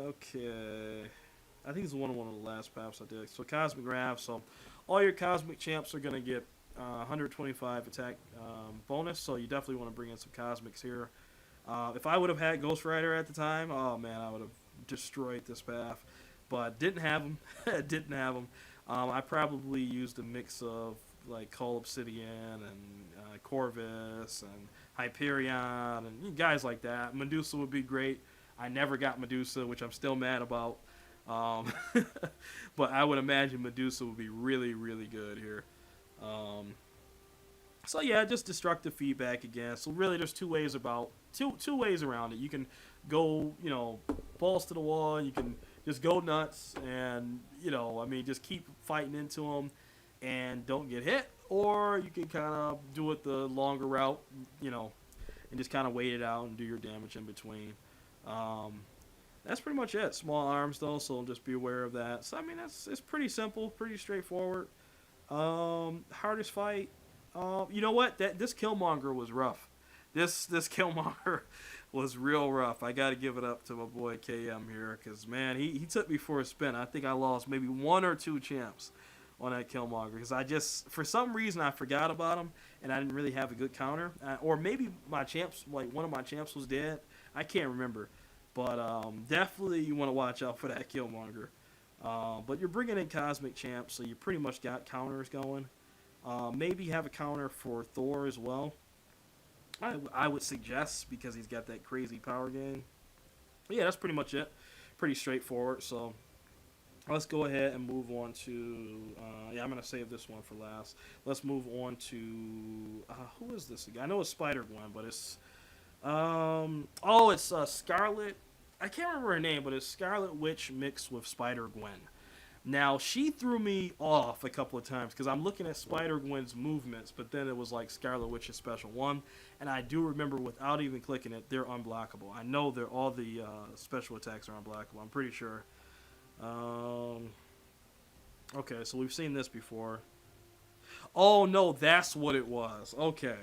Okay. I think it's one of the last paths I did. So Cosmic Wrath. So all your Cosmic champs are going to get 125 attack bonus. So you definitely want to bring in some Cosmics here. If I would have had Ghost Rider at the time, oh man, I would have destroyed this path. But didn't have them. Didn't have them. I probably used a mix of like Call Obsidian and Corvus and Hyperion and guys like that. Medusa would be great. I never got Medusa, which I'm still mad about. But I would imagine Medusa would be really, really good here. So yeah, just destructive feedback again. So really, there's two ways around it. You can go, balls to the wall. You can just go nuts and, just keep fighting into them and don't get hit. Or you can kind of do it the longer route, and just kind of wait it out and do your damage in between. That's pretty much it. Small arms, though, so just be aware of that. So, I mean, it's pretty simple, pretty straightforward. Hardest fight. You know what? This Killmonger was rough. This Killmonger was real rough. I got to give it up to my boy KM here because, man, he took me for a spin. I think I lost maybe 1 or 2 champs on that Killmonger because for some reason, I forgot about him and I didn't really have a good counter. Or maybe my champs, like one of my champs was dead. I can't remember. But definitely you want to watch out for that Killmonger. But you're bringing in Cosmic Champs, so you pretty much got counters going. Maybe have a counter for Thor as well. I would suggest because he's got that crazy power gain. But yeah, that's pretty much it. Pretty straightforward. So let's go ahead and move on to... I'm going to save this one for last. Let's move on to... who is this again? I know it's Spider-Gwen, but it's... it's Scarlet... I can't remember her name, but it's Scarlet Witch mixed with Spider-Gwen. Now, she threw me off a couple of times because I'm looking at Spider-Gwen's movements, but then it was like Scarlet Witch's special one. And I do remember without even clicking it, they're unblockable. I know all the special attacks are unblockable. I'm pretty sure. Okay, so we've seen this before. Oh, no, that's what it was. Okay.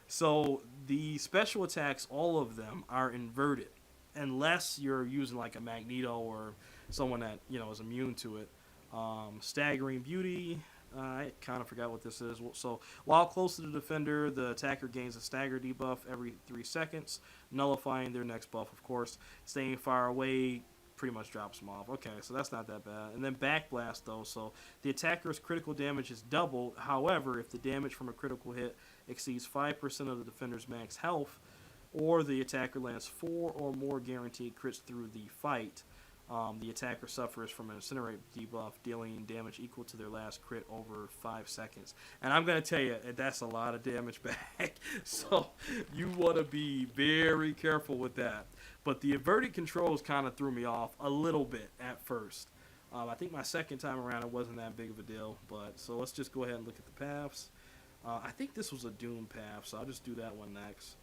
So the special attacks, all of them, are inverted. Unless you're using like a Magneto or someone that, is immune to it. Staggering Beauty. I kind of forgot what this is. So while close to the defender, the attacker gains a stagger debuff every 3 seconds, nullifying their next buff, of course. Staying far away pretty much drops them off. Okay, so that's not that bad. And then Backblast, though. So the attacker's critical damage is doubled. However, if the damage from a critical hit exceeds 5% of the defender's max health, or the attacker lands 4 or more guaranteed crits through the fight, the attacker suffers from an Incinerate debuff, dealing damage equal to their last crit over 5 seconds. And I'm going to tell you, that's a lot of damage back. So you want to be very careful with that. But the inverted controls kind of threw me off a little bit at first. I think my second time around it wasn't that big of a deal, but so let's just go ahead and look at the paths. I think this was a Doom path, so I'll just do that one next.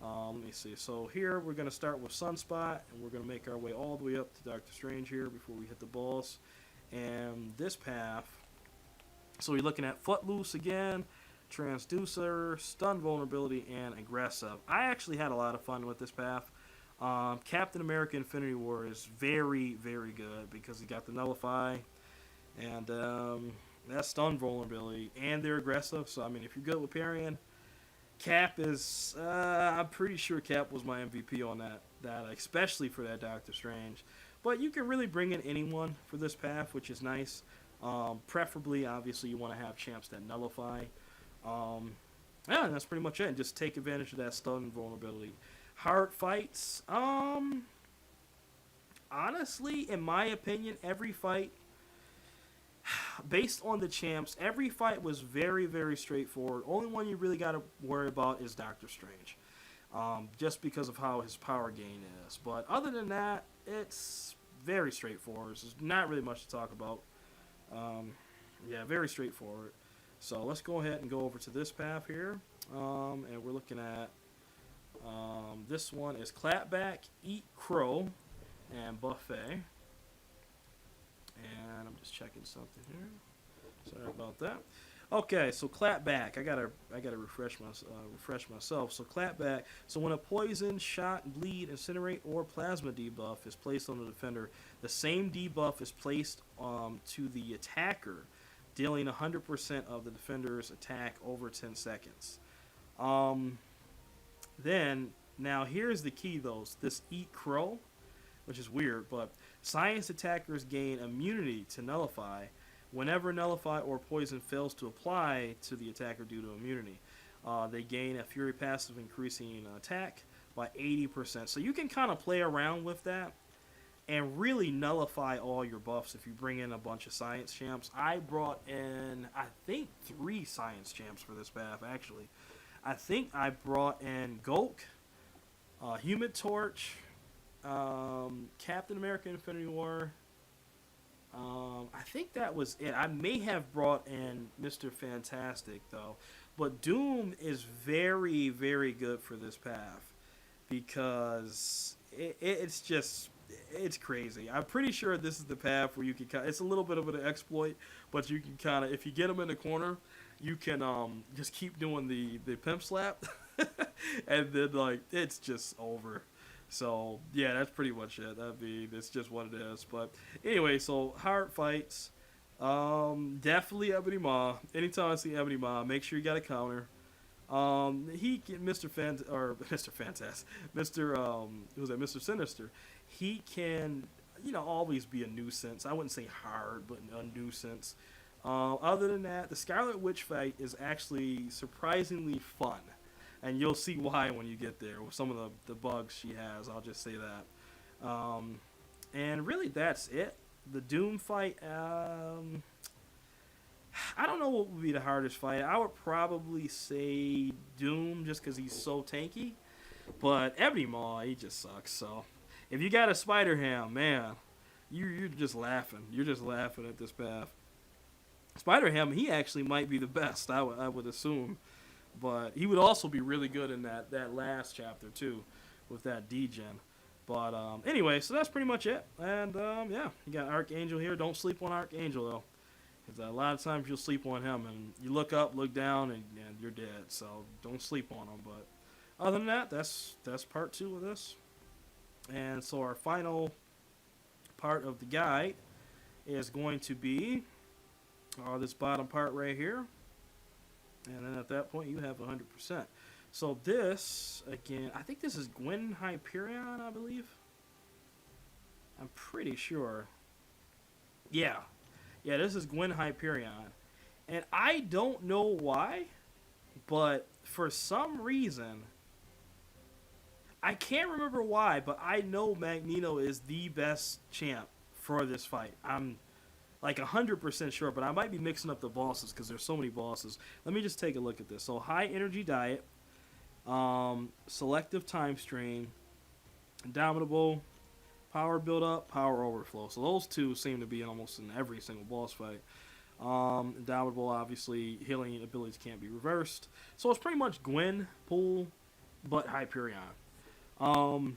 Let me see. So here we're going to start with Sunspot, and we're going to make our way all the way up to Doctor Strange here before we hit the boss. And this path, so we're looking at Footloose again, Transducer, Stun Vulnerability, and Aggressive. I actually had a lot of fun with this path. Captain America Infinity War is very, very good because he got the Nullify and that Stun Vulnerability, and they're aggressive. So, I mean, if you're good with parrying, Cap is, I'm pretty sure Cap was my MVP on that especially for that Doctor Strange. But you can really bring in anyone for this path, which is nice. Preferably, obviously, you want to have champs that nullify. Yeah, and that's pretty much it. Just take advantage of that stun vulnerability. Hard fights. Honestly, in my opinion, every fight, based on the champs, every fight was very, very straightforward. Only one you really got to worry about is Doctor Strange. Just because of how his power gain is. But other than that, it's very straightforward. There's not really much to talk about. Yeah, very straightforward. So let's go ahead and go over to this path here. And we're looking at this one is Clapback, Eat Crow, and Buffet. And I'm just checking something here. Sorry about that. Okay, so Clapback. I gotta refresh myself. So Clapback. So when a poison, shot, bleed, incinerate, or plasma debuff is placed on the defender, the same debuff is placed to the attacker, dealing 100% of the defender's attack over 10 seconds. Then now here's the key though. This Eat Crow, which is weird, but science attackers gain immunity to nullify whenever nullify or poison fails to apply to the attacker due to immunity. They gain a fury passive increasing attack by 80%. So you can kind of play around with that and really nullify all your buffs if you bring in a bunch of science champs. I brought in, I think, 3 science champs for this path, actually. I think I brought in Gulk, Human Torch, Captain America Infinity War. I think that was it. I may have brought in Mr. Fantastic, though. But Doom is very, very good for this path because it's just, it's crazy. I'm pretty sure this is the path where you can it's a little bit of an exploit, but you can kind of, if you get them in the corner, you can just keep doing the pimp slap, and then like it's just over. So yeah, that's pretty much it. That's just what it is. But anyway, so hard fights, definitely Ebony Maw. Anytime I see Ebony Maw, make sure you got a counter. Mr. Mr. Sinister. He can, always be a nuisance. I wouldn't say hard, but a nuisance. Other than that, the Scarlet Witch fight is actually surprisingly fun. And you'll see why when you get there with some of the bugs she has. I'll just say that. And really, that's it. The Doom fight, I don't know what would be the hardest fight. I would probably say Doom just because he's so tanky. But Ebony Maw, he just sucks. So if you got a Spider Ham, man, you're just laughing. You're just laughing at this path. Spider Ham, he actually might be the best, I would assume. But he would also be really good in that last chapter, too, with that degen. But anyway, so that's pretty much it. And, yeah, you got Archangel here. Don't sleep on Archangel, though. Because a lot of times you'll sleep on him, and you look up, look down, and you're dead. So don't sleep on him. But other than that, that's part 2 of this. And so our final part of the guide is going to be this bottom part right here. And then at that point, you have 100%. So this, again, I think this is Gwen Hyperion, I believe. I'm pretty sure. Yeah, this is Gwen Hyperion. And I don't know why, but for some reason, I can't remember why, but I know Magneto is the best champ for this fight. I'm like 100% sure, but I might be mixing up the bosses because there's so many bosses. Let me just take a look at this. So high energy diet, selective time strain, indomitable, power build up, power overflow. So those two seem to be almost in every single boss fight. Indomitable, obviously, healing abilities can't be reversed. So it's pretty much Gwen, Pool, but Hyperion. So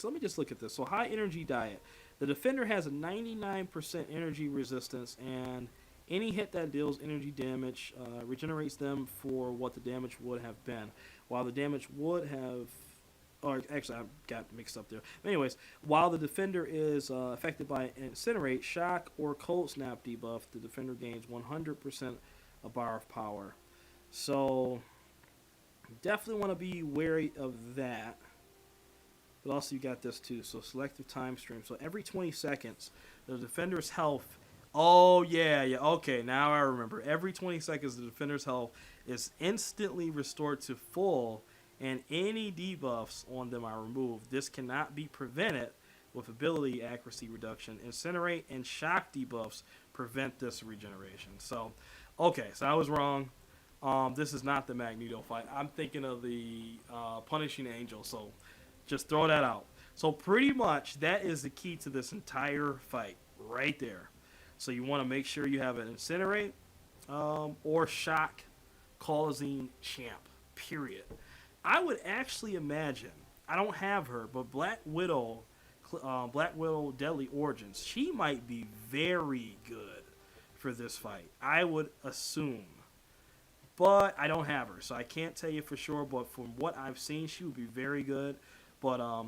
let me just look at this. So high energy diet. The defender has a 99% energy resistance, and any hit that deals energy damage regenerates them for what the damage would have been. While the damage would have... Or actually, I got mixed up there. But anyways, while the defender is affected by Incinerate, Shock, or Cold Snap debuff, the defender gains 100% a bar of power. So, definitely want to be wary of that. But also you got this too. So, selective time stream. So, every 20 seconds, the defender's health... Oh, yeah. Okay, now I remember. Every 20 seconds, the defender's health is instantly restored to full, and any debuffs on them are removed. This cannot be prevented with ability accuracy reduction. Incinerate and Shock debuffs prevent this regeneration. So, okay, so I was wrong. This is not the Magneto fight. I'm thinking of the Punishing Angel, so just throw that out. So pretty much that is the key to this entire fight right there. So you want to make sure you have an Incinerate or Shock causing champ, period. I would actually imagine, I don't have her, but Black Widow Deadly Origins, she might be very good for this fight. I would assume. But I don't have her, so I can't tell you for sure, but from what I've seen, she would be very good. But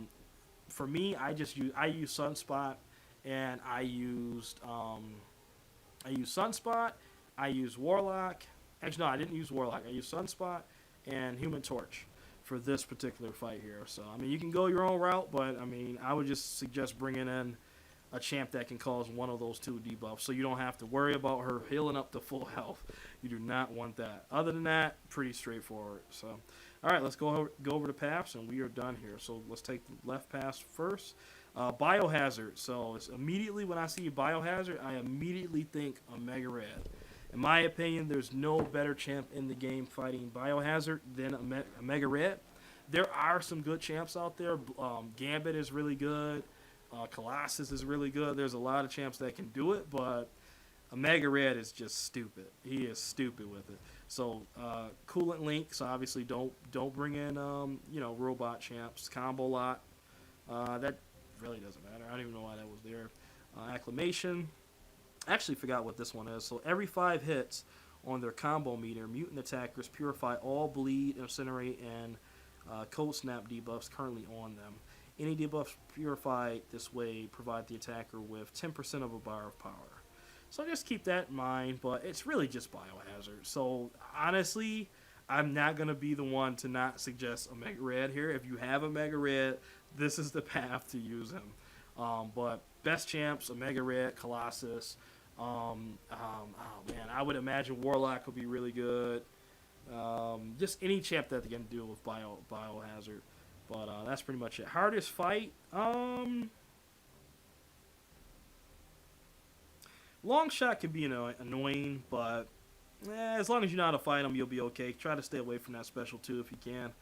for me, I use Sunspot, and I used Sunspot, I used Warlock. Actually, no, I didn't use Warlock. I used Sunspot and Human Torch for this particular fight here. So, I mean, you can go your own route, but, I mean, I would just suggest bringing in a champ that can cause one of those two debuffs, so you don't have to worry about her healing up to full health. You do not want that. Other than that, pretty straightforward. So, all right, let's go over the paths, and we are done here. So, let's take the left path first. Biohazard. So, it's immediately when I see Biohazard, I immediately think Omega Red. In my opinion, there's no better champ in the game fighting Biohazard than Omega Red. There are some good champs out there. Gambit is really good. Colossus is really good. There's a lot of champs that can do it, but Omega Red is just stupid. He is stupid with it. So Coolant Link. So obviously don't bring in robot champs. Combo Lot. That really doesn't matter. I don't even know why that was there. Acclamation. I actually forgot what this one is. So every 5 hits on their combo meter, mutant attackers purify all bleed, incinerate, and cold snap debuffs currently on them. Any debuffs purified this way provide the attacker with 10% of a bar of power. So just keep that in mind, but it's really just Biohazard. So honestly, I'm not going to be the one to not suggest Omega Red here. If you have Omega Red, this is the path to use him. But best champs, Omega Red, Colossus. Oh man, I would imagine Warlock would be really good. Just any champ that they can deal with Biohazard. But that's pretty much it. Hardest fight. Long shot can be annoying, but as long as you know how to fight him, you'll be okay. Try to stay away from that special too if you can.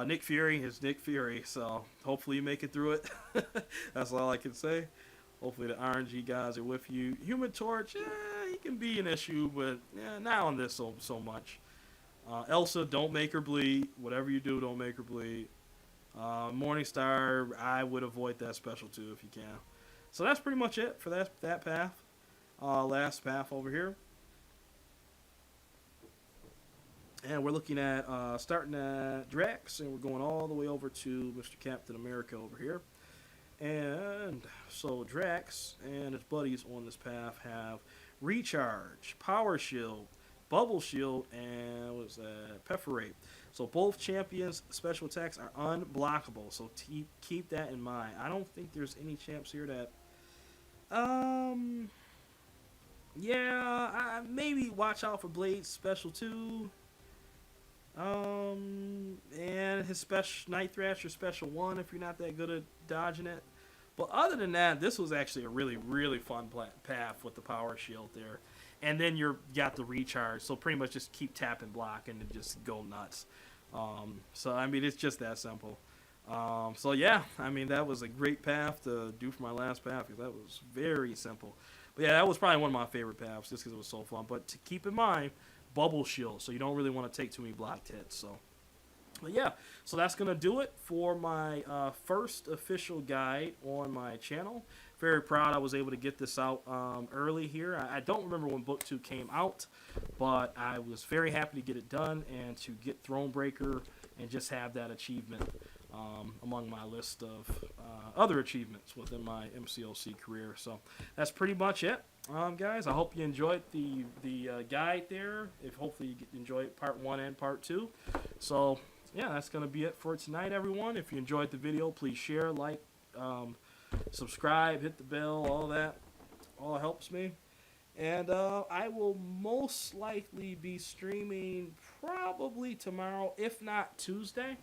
Nick Fury is Nick Fury, so hopefully you make it through it. That's all I can say. Hopefully the RNG guys are with you. Human Torch, he can be an issue, but not on this so much. Elsa, don't make her bleed. Whatever you do, don't make her bleed. Morningstar, I would avoid that special too if you can. So that's pretty much it for that path. Last path over here. And we're looking at starting at Drax, and we're going all the way over to Mr. Captain America over here. And so Drax and his buddies on this path have Recharge, Power Shield, Bubble Shield, and what is that? Perforate. So both champions' special attacks are unblockable. So keep that in mind. I don't think there's any champs here that... maybe watch out for Blade's special 2. And his special Night Thrasher special 1 if you're not that good at dodging it. But other than that, this was actually a really, really fun path with the Power Shield there. And then you got the Recharge, so pretty much just keep tapping block and just go nuts. So, I mean, it's just that simple. So yeah, I mean that was a great path to do for my last path because that was very simple. But yeah, that was probably one of my favorite paths just because it was so fun. But to keep in mind, bubble shield, so you don't really want to take too many blocked hits. So, but yeah, so that's gonna do it for my first official guide on my channel. Very proud I was able to get this out early here. I don't remember when book 2 came out, but I was very happy to get it done and to get Thronebreaker and just have that achievement among my list of other achievements within my MCLC career. So that's pretty much it, guys. I hope you enjoyed the guide there. If hopefully you enjoyed part 1 and part 2. So yeah, that's gonna be it for tonight, everyone. If you enjoyed the video, please share, like, subscribe, hit the bell, all that. All helps me. And I will most likely be streaming probably tomorrow, if not Tuesday.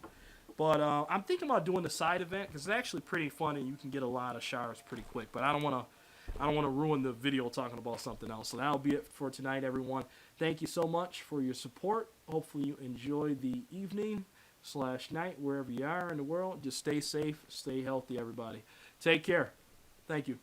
But I'm thinking about doing the side event because it's actually pretty fun and you can get a lot of shards pretty quick. But I don't want to ruin the video talking about something else. So that'll be it for tonight, everyone. Thank you so much for your support. Hopefully you enjoy the evening/night wherever you are in the world. Just stay safe, stay healthy, everybody. Take care. Thank you.